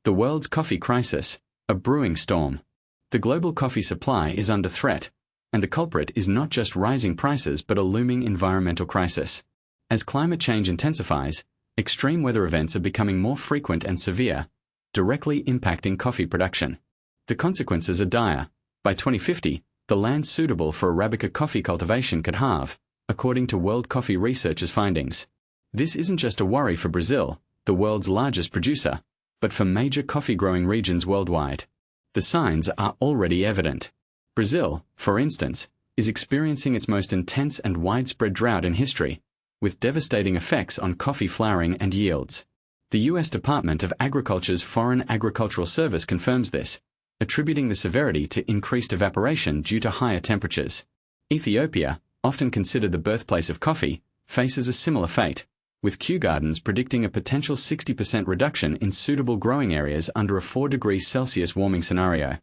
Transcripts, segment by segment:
The world's coffee crisis, a brewing storm. The global coffee supply is under threat, and the culprit is not just rising prices but a looming environmental crisis. As climate change intensifies, extreme weather events are becoming more frequent and severe, directly impacting coffee production. The consequences are dire. By 2050, the land suitable for Arabica coffee cultivation could halve, according to World Coffee Research's findings. This isn't just a worry for Brazil, the world's largest producer, but for major coffee-growing regions worldwide. The signs are already evident. Brazil, for instance, is experiencing its most intense and widespread drought in history, with devastating effects on coffee flowering and yields. The U.S. Department of Agriculture's Foreign Agricultural Service confirms this, attributing the severity to increased evaporation due to higher temperatures. Ethiopia, often considered the birthplace of coffee, faces a similar fate, with Kew Gardens predicting a potential 60% reduction in suitable growing areas under a 4 degrees Celsius warming scenario.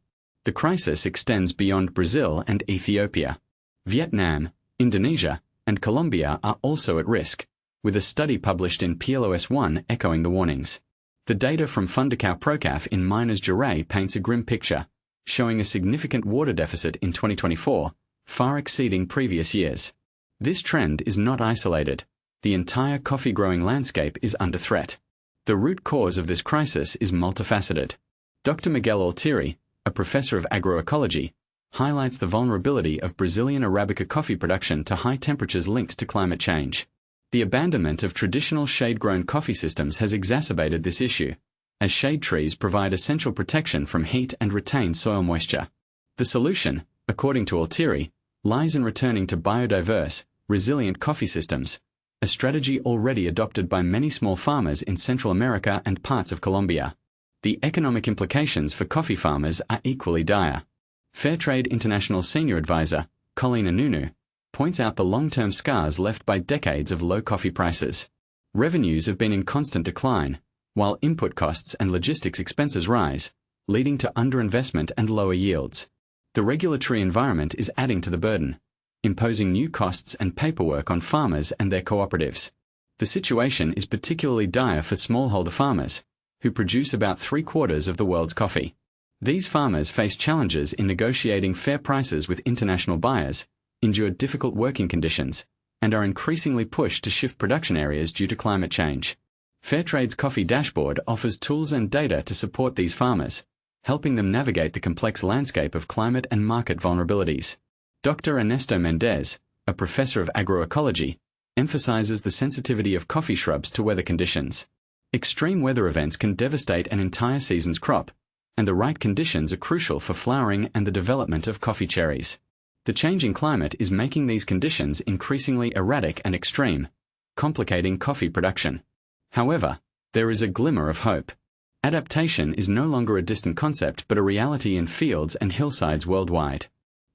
The crisis extends beyond Brazil and Ethiopia. Vietnam, Indonesia, and Colombia are also at risk, with a study published in PLOS One echoing the warnings. The data from Fundacao Procaf in Minas Gerais paints a grim picture, showing a significant water deficit in 2024, far exceeding previous years. This trend is not isolated. The entire coffee-growing landscape is under threat. The root cause of this crisis is multifaceted. Dr. Miguel Altieri, a professor of agroecology, highlights the vulnerability of Brazilian Arabica coffee production to high temperatures linked to climate change. The abandonment of traditional shade-grown coffee systems has exacerbated this issue, as shade trees provide essential protection from heat and retain soil moisture. The solution, according to Altieri, lies in returning to biodiverse, resilient coffee systems, a strategy already adopted by many small farmers in Central America and parts of Colombia. The economic implications for coffee farmers are equally dire. Fairtrade International Senior Advisor, Colleen Anunu, points out the long-term scars left by decades of low coffee prices. Revenues have been in constant decline, while input costs and logistics expenses rise, leading to underinvestment and lower yields. The regulatory environment is adding to the burden, imposing new costs and paperwork on farmers and their cooperatives. The situation is particularly dire for smallholder farmers, who produce about 3/4 of the world's coffee. These farmers face challenges in negotiating fair prices with international buyers, endure difficult working conditions, and are increasingly pushed to shift production areas due to climate change. Fairtrade's Coffee Dashboard offers tools and data to support these farmers, helping them navigate the complex landscape of climate and market vulnerabilities. Dr. Ernesto Mendez, a professor of agroecology, emphasizes the sensitivity of coffee shrubs to weather conditions. Extreme weather events can devastate an entire season's crop, and the right conditions are crucial for flowering and the development of coffee cherries. The changing climate is making these conditions increasingly erratic and extreme, complicating coffee production. However, there is a glimmer of hope. Adaptation is no longer a distant concept but a reality in fields and hillsides worldwide.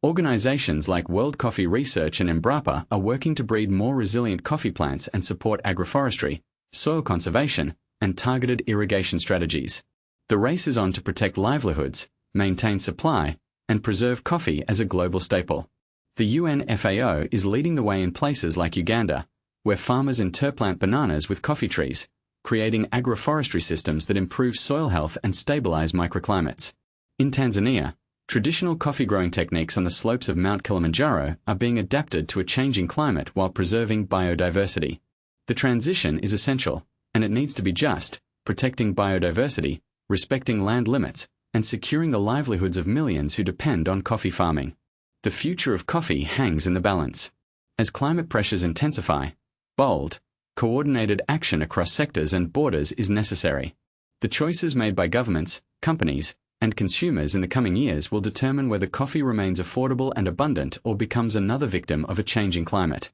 Organizations like World Coffee Research and Embrapa are working to breed more resilient coffee plants and support agroforestry, soil conservation, and targeted irrigation strategies. The race is on to protect livelihoods, maintain supply, and preserve coffee as a global staple. The UN FAO is leading the way in places like Uganda, where farmers interplant bananas with coffee trees, creating agroforestry systems that improve soil health and stabilize microclimates. In Tanzania, traditional coffee growing techniques on the slopes of Mount Kilimanjaro are being adapted to a changing climate while preserving biodiversity. The transition is essential, and it needs to be just, protecting biodiversity, respecting land limits, and securing the livelihoods of millions who depend on coffee farming. The future of coffee hangs in the balance. As climate pressures intensify, bold, coordinated action across sectors and borders is necessary. The choices made by governments, companies, and consumers in the coming years will determine whether coffee remains affordable and abundant or becomes another victim of a changing climate.